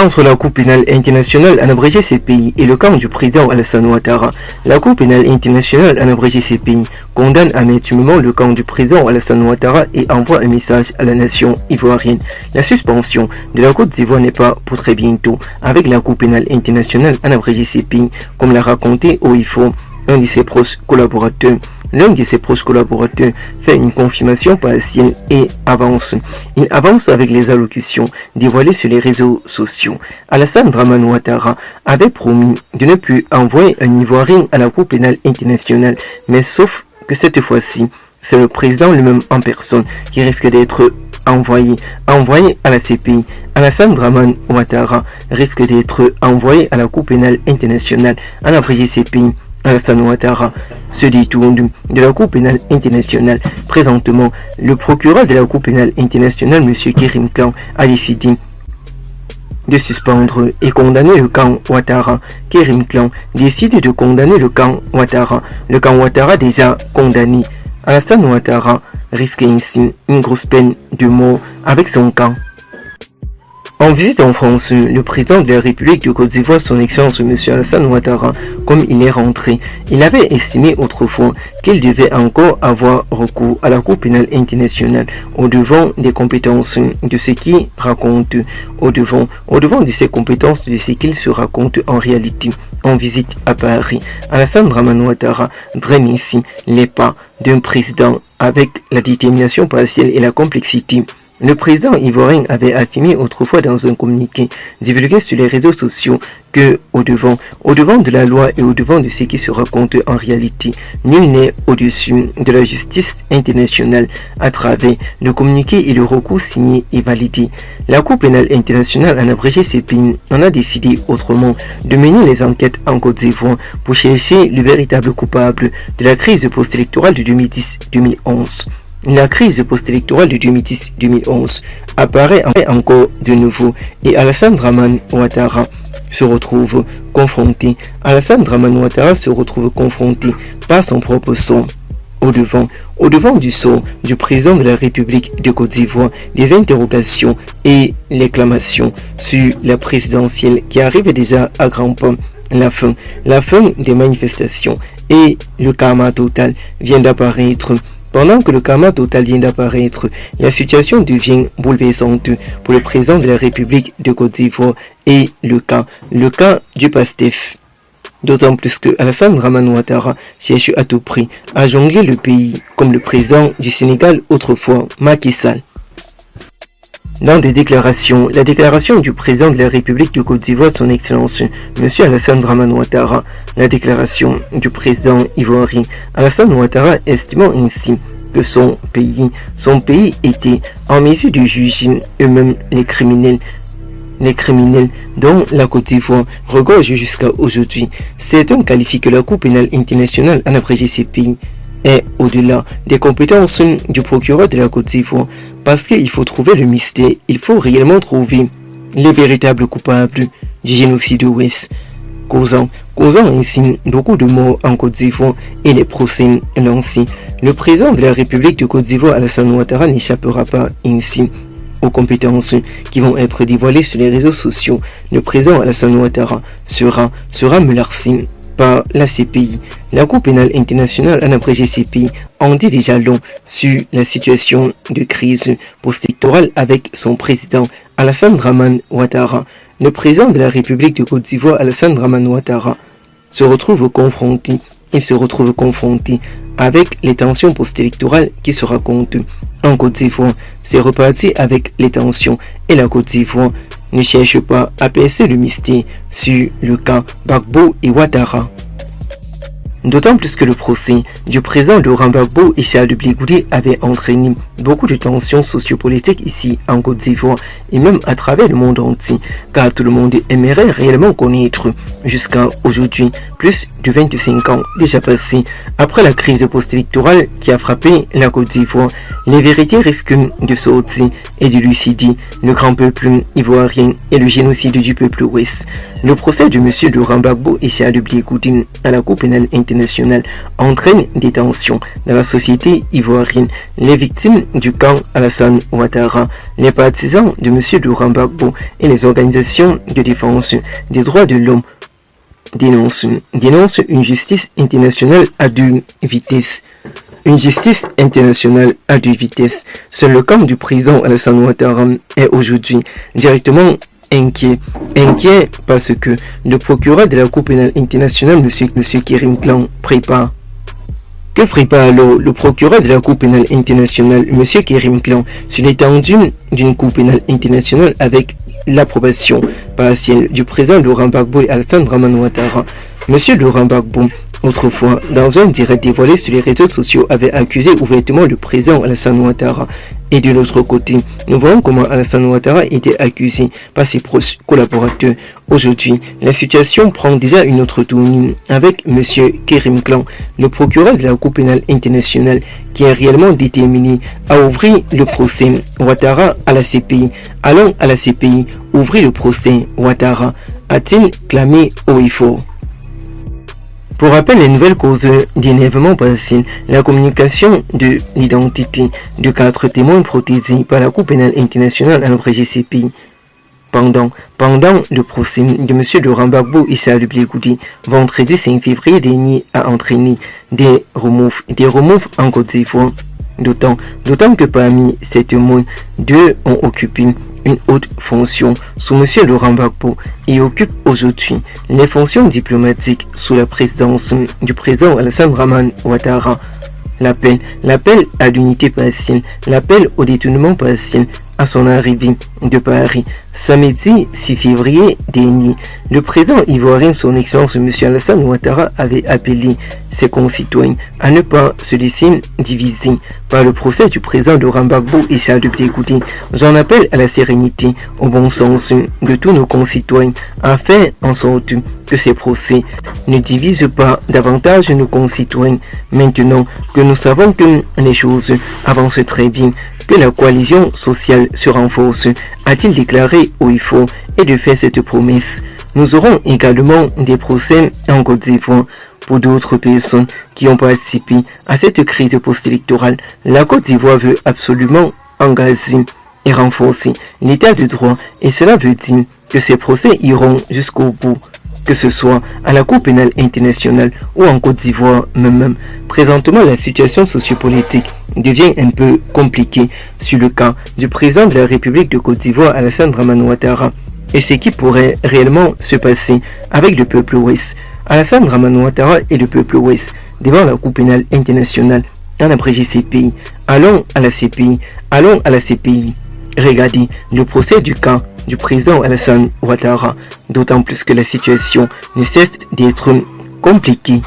Entre la Cour pénale internationale en abrégé CPI et le camp du président Alassane Ouattara, la Cour pénale internationale en abrégé CPI condamne amertumement le camp du président Alassane Ouattara et envoie un message à la nation ivoirienne. La suspension de la Côte d'Ivoire n'est pas pour très bientôt avec la Cour pénale internationale en abrégé CPI, comme l'a raconté OIFO, un de ses proches collaborateurs. L'un de ses proches collaborateurs fait une confirmation partielle et avance. Il avance avec les allocutions dévoilées sur les réseaux sociaux. Alassane Dramane Ouattara avait promis de ne plus envoyer un Ivoirien à la Cour pénale internationale, mais sauf que cette fois-ci, c'est le président lui-même en personne qui risque d'être envoyé à la CPI. Alassane Dramane Ouattara risque d'être envoyé à la Cour pénale internationale en abrégé CPI. Alassane Ouattara se détourne de la Cour pénale internationale. Présentement, le procureur de la Cour pénale internationale, M. Kérim Klan, a décidé de suspendre et condamner le camp Ouattara. Kérim Klan décide de condamner le camp Ouattara. Le camp Ouattara déjà condamné. Alassane Ouattara risque ainsi une grosse peine de mort avec son camp. En visite en France, le président de la République de Côte d'Ivoire, son Excellence M. Alassane Ouattara, comme il est rentré, il avait estimé autrefois qu'il devait encore avoir recours à la Cour pénale internationale au-devant des compétences de ce qu'il raconte, au-devant de ses compétences de ce qu'il se raconte en réalité. En visite à Paris, Alassane Dramane Ouattara draine ici les pas d'un président avec la détermination partielle et la complexité. Le président ivoirien avait affirmé autrefois dans un communiqué divulgué sur les réseaux sociaux que, au-devant de la loi et au-devant de ce qui se raconte en réalité, nul n'est au-dessus de la justice internationale. À travers le communiqué et le recours signé et validé, la Cour pénale internationale en abrégé CPI en a décidé autrement de mener les enquêtes en Côte d'Ivoire pour chercher le véritable coupable de la crise post-électorale de 2010-2011. La crise post-électorale de 2010-2011 apparaît encore de nouveau et Alassane Dramane Ouattara se retrouve confronté. Alassane Dramane Ouattara se retrouve confronté par son propre sort. Au-devant du sort du président de la République de Côte d'Ivoire, des interrogations et réclamations sur la présidentielle qui arrive déjà à grands pas. La fin des manifestations et le karma total vient d'apparaître. Pendant que le karma total vient d'apparaître, la situation devient bouleversante pour le président de la République de Côte d'Ivoire et le cas du PASTEF. D'autant plus que Alassane Dramane Ouattara cherche à tout prix à jongler le pays comme le président du Sénégal autrefois, Macky Sall. Dans des déclarations, la déclaration du président de la République de Côte d'Ivoire, son Excellence, M. Alassane Dramane Ouattara, la déclaration du président ivoirien Alassane Ouattara estimant ainsi que son pays était en mesure de juger eux-mêmes les criminels dont la Côte d'Ivoire regorge jusqu'à aujourd'hui. Certains qualifient que la Cour pénale internationale en abrégé CPI est au-delà des compétences du procureur de la Côte d'Ivoire parce qu'il faut trouver le mystère, il faut réellement trouver les véritables coupables du génocide ouest, causant ainsi beaucoup de morts en Côte d'Ivoire et les procès lancés. Le président de la République de Côte d'Ivoire, Alassane Ouattara, n'échappera pas ainsi aux compétences qui vont être dévoilées sur les réseaux sociaux. Le président Alassane Ouattara sera menacé par la CPI. La Cour pénale internationale en abrégé CPI en dit déjà long sur la situation de crise post-électorale avec son président Alassane Dramane Ouattara. Le président de la République de Côte d'Ivoire, Alassane Dramane Ouattara, se retrouve confronté avec les tensions post-électorales qui se racontent en Côte d'Ivoire. C'est reparti avec les tensions et la Côte d'Ivoire ne cherche pas à percer le mystère sur le cas Gbagbo et Ouattara. D'autant plus que le procès du président Laurent Gbagbo et Charles Blé Goudé avait entraîné beaucoup de tensions sociopolitiques ici en Côte d'Ivoire et même à travers le monde entier, car tout le monde aimerait réellement connaître jusqu'à aujourd'hui, plus de 25 ans déjà passés après la crise post-électorale qui a frappé la Côte d'Ivoire. Les vérités risquent de sortir et de lucider le grand peuple ivoirien et le génocide du peuple ouest. Le procès de M. Laurent Gbagbo et Charles Blé Goudé à la Cour pénale internationale internationale entraîne des tensions dans la société ivoirienne. Les victimes du camp Alassane Ouattara, les partisans de M. Laurent Gbagbo et les organisations de défense des droits de l'homme dénoncent une justice internationale à deux vitesses. Une justice internationale à deux vitesses. Seul le camp du président Alassane Ouattara est aujourd'hui directement inquiet parce que le procureur de la Cour pénale internationale, M. Kérim Klan, prépare. Que prépare alors le procureur de la Cour pénale internationale, M. Kérim Klan, sur l'étendue d'une Cour pénale internationale avec l'approbation partielle du président Laurent Gbagbo et Alassane Dramane Ouattara? M. Laurent Gbagbo, autrefois, dans un direct dévoilé sur les réseaux sociaux, avait accusé ouvertement le président Alassane Ouattara. Et de l'autre côté, nous voyons comment Alassane Ouattara était accusé par ses proches collaborateurs. Aujourd'hui, la situation prend déjà une autre tournure avec M. Kérim Klan, le procureur de la Cour pénale internationale, qui est réellement déterminé à ouvrir le procès Ouattara à la CPI. Allons à la CPI, ouvrir le procès Ouattara, a-t-il clamé haut et fort. Pour rappel, les nouvelles causes d'énervement passées, la communication de l'identité de 4 témoins protégés par la Cour pénale internationale à l'abrégé CPI. Pendant le procès de M. Laurent Gbagbo et Salou Blegoudi, vendredi 5 février dernier, a entraîné des removes en Côte d'Ivoire. D'autant que parmi ces témoins, 2 ont occupé une haute fonction sous M. Laurent Gbagbo et occupent aujourd'hui les fonctions diplomatiques sous la présidence du président Alassane Dramane Ouattara. L'appel à l'unité partielle, l'appel au détournement partiel à son arrivée de Paris samedi 6 février dernier, le président ivoirien, son excellence M. Alassane Ouattara, avait appelé ses concitoyens à ne pas se laisser diviser par le procès du président Laurent Gbagbo et Salou Blegoudi. J'en appelle à la sérénité, au bon sens de tous nos concitoyens, à faire en sorte que ces procès ne divisent pas davantage nos concitoyens. Maintenant que nous savons que les choses avancent très bien, que la coalition sociale se renforce, a-t-il déclaré au IFO, et de faire cette promesse. Nous aurons également des procès en Côte d'Ivoire pour d'autres personnes qui ont participé à cette crise post-électorale. La Côte d'Ivoire veut absolument engager et renforcer l'état de droit, et cela veut dire que ces procès iront jusqu'au bout, que ce soit à la Cour pénale internationale ou en Côte d'Ivoire même. Présentement, la situation sociopolitique devient un peu compliquée sur le cas du président de la République de Côte d'Ivoire, Alassane Dramane Ouattara, et ce qui pourrait réellement se passer avec le peuple ouest. Alassane Dramane Ouattara et le peuple ouest devant la Cour pénale internationale en abrégé CPI. Allons à la CPI. Regardez le procès du cas du président Alassane Ouattara, d'autant plus que la situation ne cesse d'être compliquée.